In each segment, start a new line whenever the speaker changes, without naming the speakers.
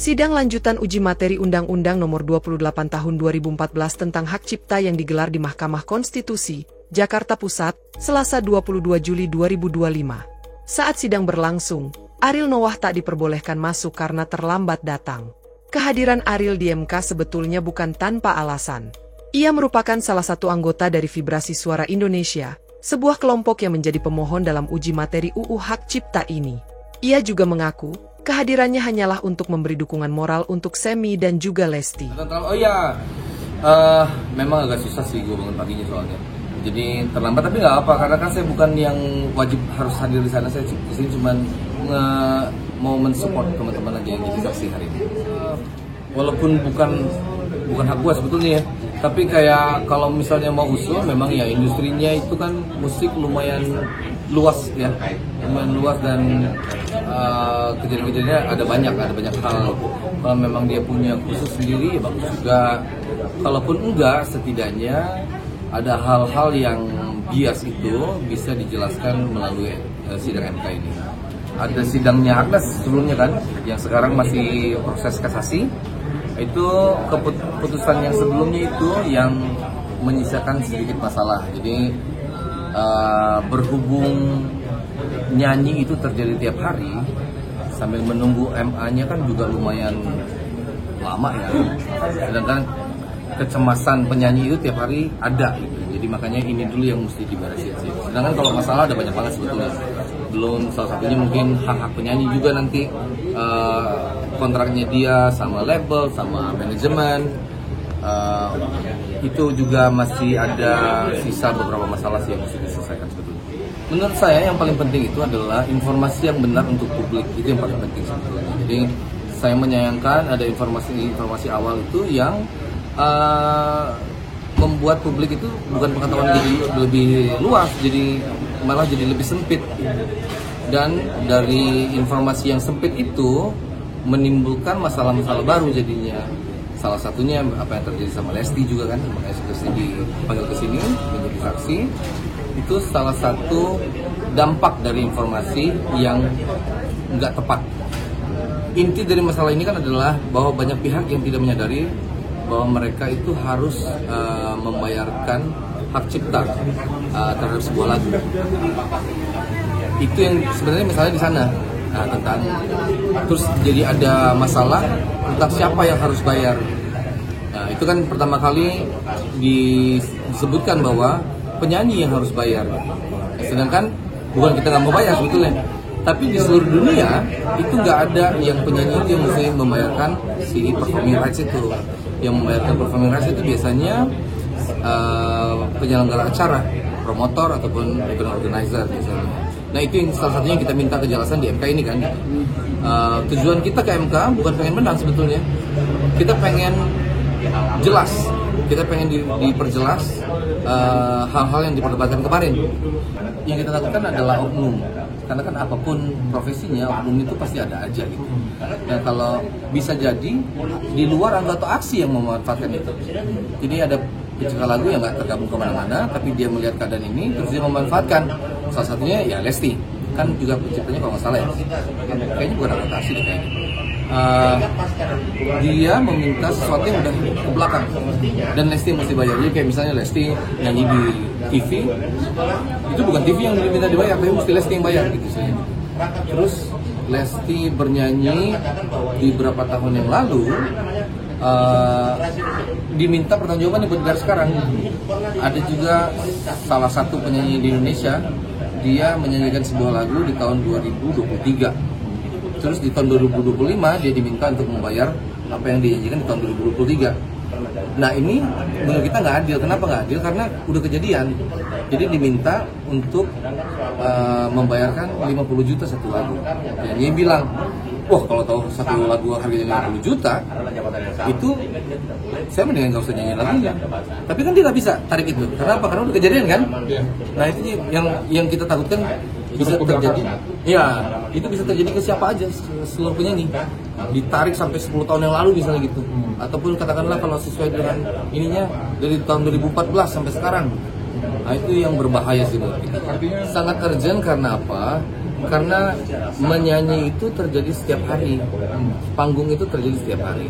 Sidang lanjutan uji materi Undang-Undang Nomor 28 Tahun 2014 tentang Hak Cipta yang digelar di Mahkamah Konstitusi, Jakarta Pusat, Selasa 22 Juli 2025. Saat sidang berlangsung, Ariel Noah tak diperbolehkan masuk karena terlambat datang. Kehadiran Ariel di MK sebetulnya bukan tanpa alasan. Ia merupakan salah satu anggota dari Vibrasi Suara Indonesia, sebuah kelompok yang menjadi pemohon dalam uji materi UU Hak Cipta ini. Ia juga mengaku, kehadirannya hanyalah untuk memberi dukungan moral untuk Semi dan juga Lesti.
Oh iya, memang agak susah sih gue bangun paginya soalnya. Jadi terlambat, tapi nggak apa, karena kan saya bukan yang wajib harus hadir di sana. Saya kesini cuma mau mensupport teman-teman aja yang jadi saksi hari ini. Walaupun bukan hak gue sebetulnya ya, tapi kayak kalau misalnya mau usul, memang ya industrinya itu kan musik lumayan luas ya, lumayan luas dan kejadian-kejadiannya ada banyak hal. Kalau memang dia punya khusus sendiri ya bagus juga. Kalaupun enggak, setidaknya ada hal-hal yang bias itu bisa dijelaskan melalui sidang MK ini. Ada sidangnya Agnes sebelumnya kan, yang sekarang masih proses kasasi. Itu keputusan yang sebelumnya itu yang menyisakan sedikit masalah. Jadi berhubung nyanyi itu terjadi tiap hari, sambil menunggu MA-nya kan juga lumayan lama ya. Sedangkan kecemasan penyanyi itu tiap hari ada gitu. Jadi makanya ini dulu yang mesti diberesin sih. Sedangkan kalau masalah ada banyak banget sebetulnya. Belum salah satunya mungkin hak-hak penyanyi juga nanti kontraknya dia sama label, sama manajemen. Itu juga masih ada sisa beberapa masalah sih yang mesti diselesaikan sebetulnya. Menurut saya yang paling penting itu adalah informasi yang benar untuk publik, itu yang paling penting sebetulnya. Jadi saya menyayangkan ada informasi awal itu yang membuat publik itu bukan pengetahuan jadi lebih luas, jadi malah jadi lebih sempit. Dan dari informasi yang sempit itu menimbulkan masalah-masalah baru jadinya. Salah satunya apa yang terjadi sama Lesti juga kan, makanya Lesti dipanggil ke sini menjadi saksi. Itu salah satu dampak dari informasi yang nggak tepat. Inti dari masalah ini kan adalah bahwa banyak pihak yang tidak menyadari bahwa mereka itu harus membayarkan hak cipta terhadap sebuah lagu. Itu yang sebenarnya misalnya di sana. Nah, terus jadi ada masalah tentang siapa yang harus bayar. Nah, itu kan pertama kali disebutkan bahwa penyanyi yang harus bayar. Sedangkan bukan kita nggak mau bayar sebetulnya. Tapi di seluruh dunia itu nggak ada yang penyanyi itu yang mesti membayarkan si performing rights itu. Yang membayarkan performing rights itu biasanya penyelenggara acara, promotor ataupun event organizer misalnya. Nah itu yang salah satunya yang kita minta kejelasan di MK ini kan. Tujuan kita ke MK bukan pengen menang sebetulnya. Kita pengen jelas, kita pengen diperjelas hal-hal yang diperdebatkan kemarin. Yang kita lakukan adalah oknum. Karena kan apapun profesinya, oknum itu pasti ada aja gitu. Dan kalau bisa jadi di luar anggota aksi yang memanfaatkan itu. Jadi ada pencipta lagu yang nggak tergabung kemana-mana, tapi dia melihat keadaan ini terus dia memanfaatkan. Salah satunya ya Lesti, kan juga penciptanya kalau nggak salah ya. Kayaknya bukan anggota aksi deh kayaknya. Dia meminta sesuatu yang udah ke belakang dan Lesti mesti bayar. Jadi kayak misalnya Lesti nyanyi di TV, itu bukan TV yang diminta dibayar, tapi mesti Lesti yang bayar gitu sih. Terus Lesti bernyanyi di beberapa tahun yang lalu, diminta pertanggungjawaban buat negara sekarang. Ada juga salah satu penyanyi di Indonesia, dia menyanyikan sebuah lagu di tahun 2023. Terus di tahun 2025 dia diminta untuk membayar apa yang dinyanyikan di tahun 2023. Nah ini menurut kita nggak adil. Kenapa nggak adil? Karena udah kejadian. Jadi diminta untuk membayarkan 50 juta satu lagu. Dan dia bilang, wah kalau tahu satu lagu harganya 50 juta, itu saya mendingan nggak usah nyanyi lagunya. Tapi kan dia nggak bisa tarik itu. Kenapa? Karena udah kejadian kan. Nah itu yang kita takutkan bisa terjadi. Ya, itu bisa terjadi ke siapa aja, seluruh penyanyi. Ditarik sampai 10 tahun yang lalu misalnya gitu. Ataupun katakanlah kalau sesuai dengan ininya dari tahun 2014 sampai sekarang. Nah itu yang berbahaya sih menurut kita. Sangat urgent karena apa? karena menyanyi itu terjadi setiap hari, panggung itu terjadi setiap hari.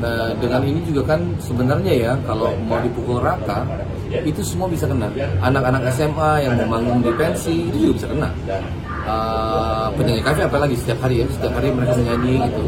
Nah, dengan ini juga kan sebenarnya ya, kalau mau dipukul rata, itu semua bisa kena. Anak-anak SMA yang mau manggung di pensi itu juga bisa kena. Penyanyi kafe apalagi setiap hari ya, setiap hari mereka menyanyi gitu.